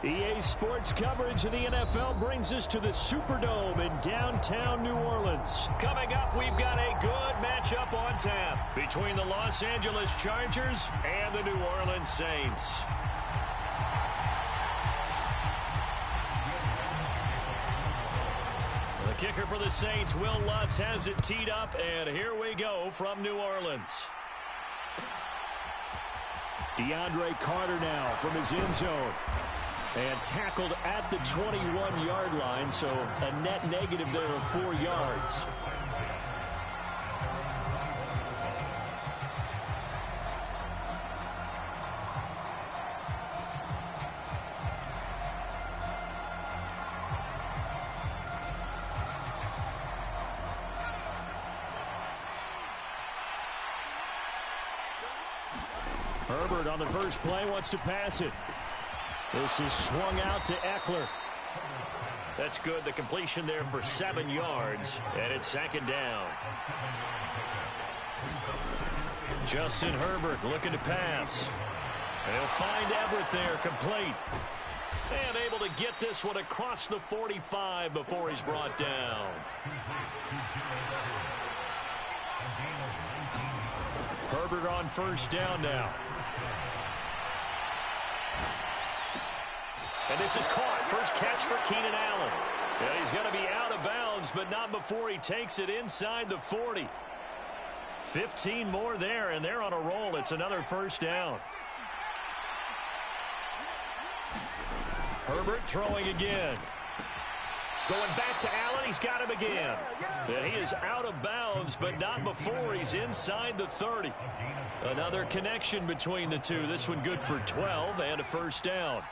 EA Sports coverage of the NFL brings us to the Superdome in downtown New Orleans. Coming up, we've got a good matchup on tap between the Los Angeles Chargers and the New Orleans Saints. The kicker for the Saints, Will Lutz, has it teed up, and here we go from New Orleans. DeAndre Carter now from his end zone. And tackled at the 21-yard line, so a net negative there of 4 yards. Herbert on the first play wants to pass it. This is swung out to Eckler. That's good. The completion there for 7 yards, and it's second down. Justin Herbert looking to pass. And he'll find Everett there, complete. And able to get this one across the 45 before he's brought down. Herbert on first down now. And this is caught. First catch for Keenan Allen. Yeah, he's going to be out of bounds, but not before he takes it inside the 40. 15 more there, and they're on a roll. It's another first down. Herbert throwing again. Going back to Allen. He's got him again. And he is out of bounds, but not before he's inside the 30. Another connection between the two. This one good for 12 and a first down.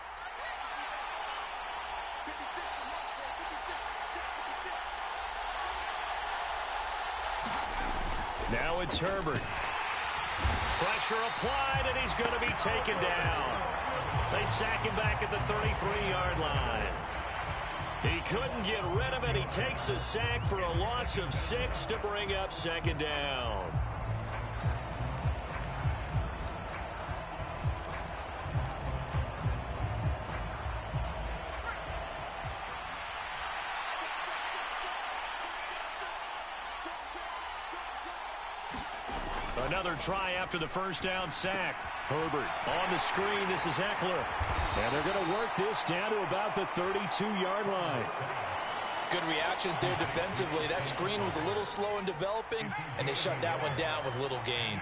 Now it's Herbert. Pressure applied, and he's going to be taken down. They sack him back at the 33-yard line. He couldn't get rid of it. He takes a sack for a loss of 6 to bring up second down. Another try after the first down sack. Herbert on the screen. This is Eckler. And they're going to work this down to about the 32-yard line. Good reactions there defensively. That screen was a little slow in developing, and they shut that one down with little gain.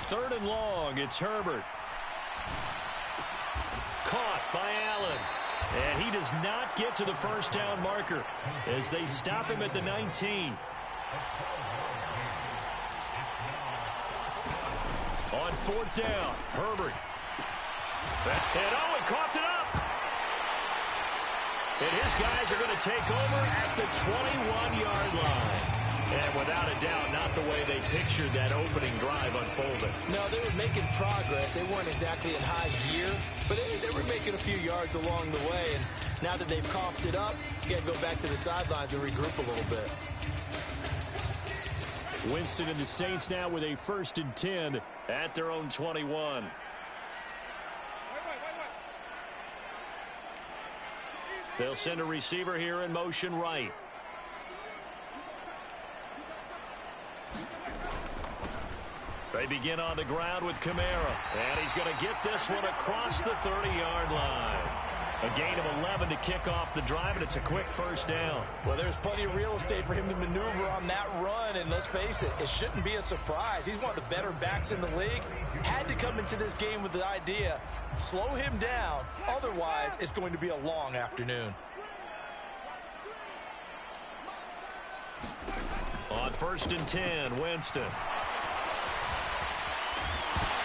Third and long. It's Herbert. Caught by Allen. And he does not get to the first down marker as they stop him at the 19. On fourth down, Herbert. And he coughed it up. And his guys are going to take over at the 21-yard line. And without a doubt, not the way they pictured that opening drive unfolding. No, they were making progress. They weren't exactly in high gear, but they were making a few yards along the way. And now that they've coughed it up, you got to go back to the sidelines and regroup a little bit. Winston and the Saints now with a 1st and 10 at their own 21. They'll send a receiver here in motion right. They begin on the ground with Kamara. And he's going to get this one across the 30-yard line. A gain of 11 to kick off the drive, and it's a quick first down. Well, there's plenty of real estate for him to maneuver on that run, and let's face it, it shouldn't be a surprise. He's one of the better backs in the league. Had to come into this game with the idea, slow him down, otherwise it's going to be a long afternoon. On 1st and 10, Winston.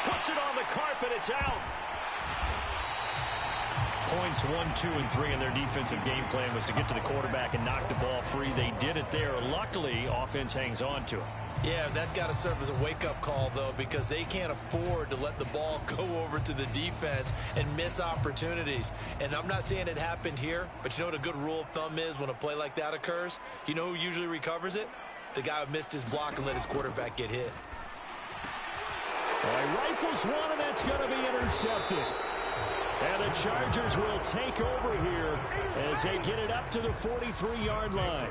Puts it on the carpet, it's out. Points 1, 2, and 3 in their defensive game plan was to get to the quarterback and knock the ball free. They did it there. Luckily, offense hangs on to it. Yeah, that's got to serve as a wake-up call, though, because they can't afford to let the ball go over to the defense and miss opportunities. And I'm not saying it happened here, but you know what a good rule of thumb is when a play like that occurs? You know who usually recovers it? The guy who missed his block and let his quarterback get hit. Well, he rifles one, and that's going to be intercepted. And the Chargers will take over here as they get it up to the 43-yard line.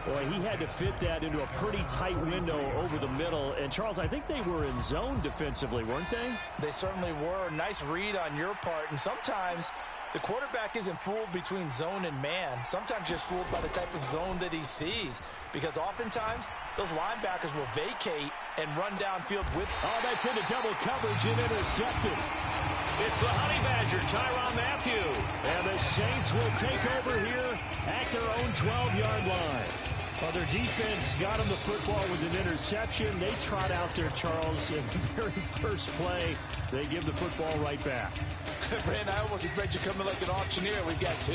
Boy, he had to fit that into a pretty tight window over the middle. And, Charles, I think they were in zone defensively, weren't they? They certainly were. Nice read on your part. And sometimes the quarterback isn't fooled between zone and man. Sometimes you're fooled by the type of zone that he sees. Because oftentimes, those linebackers will vacate and run downfield with. Oh, that's into double coverage and intercepted. It's the Honey Badger, Tyrann Mathieu. And the Saints will take over here at their own 12-yard line. Well, their defense got him the football with an interception. They trot out there, Charles, in the very first play. They give the football right back. Brandon, I almost expect you coming like an auctioneer. We've got two.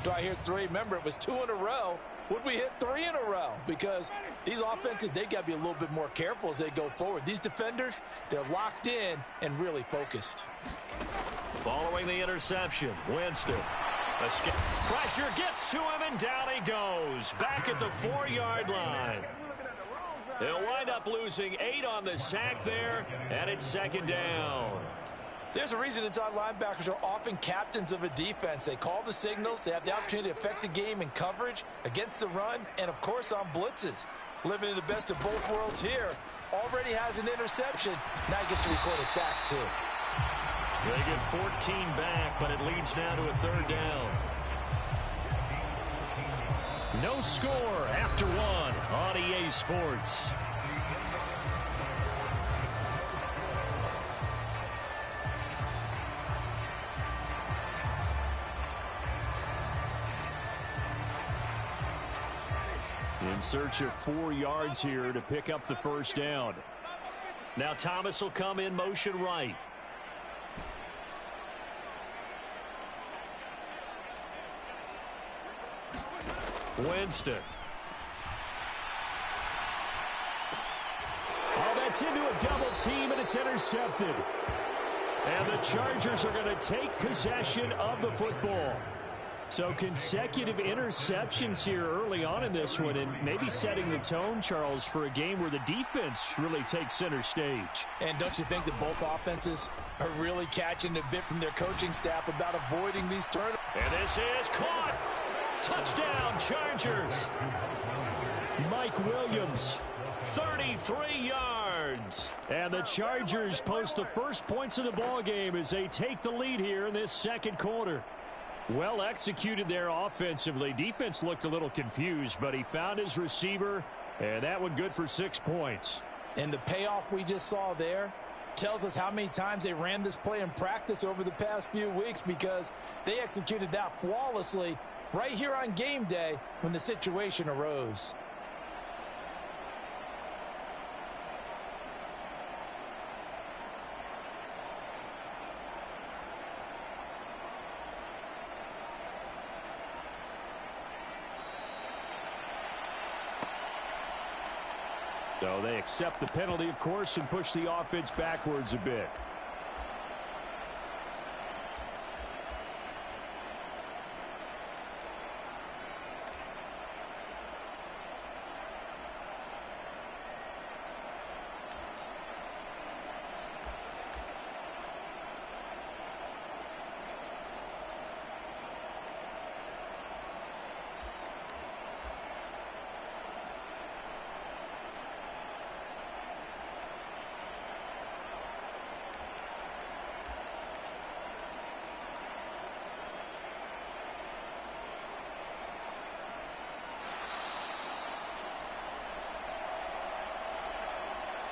Do I hear three? Remember, it was 2 in a row. Would we hit 3 in a row? Because these offenses, they got to be a little bit more careful as they go forward. These defenders, they're locked in and really focused. Following the interception, Winston. Pressure gets to him, and down he goes. Back at the 4-yard line. They'll wind up losing 8 on the sack there, and it's second down. There's a reason inside linebackers are often captains of a defense. They call the signals. They have the opportunity to affect the game in coverage, against the run, and, of course, on blitzes. Living in the best of both worlds here. Already has an interception. Now he gets to record a sack, too. They get 14 back, but it leads now to a 3rd down. No score after 1 on EA Sports. In search of 4 yards here to pick up the first down. Now Thomas will come in motion right. Winston. Oh, that's into a double team, and it's intercepted. And the Chargers are going to take possession of the football. So consecutive interceptions here early on in this one, and maybe setting the tone, Charles, for a game where the defense really takes center stage. And don't you think that both offenses are really catching a bit from their coaching staff about avoiding these turnovers? And this is caught. Touchdown, Chargers. Mike Williams, 33 yards. And the Chargers post the first points of the ball game as they take the lead here in this second quarter. Well executed there offensively. Defense looked a little confused, but he found his receiver, and that one good for 6 points. And the payoff we just saw there tells us how many times they ran this play in practice over the past few weeks, because they executed that flawlessly right here on game day when the situation arose. So they accept the penalty, of course, and push the offense backwards a bit.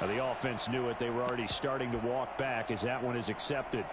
Now the offense knew it. They were already starting to walk back as that one is accepted.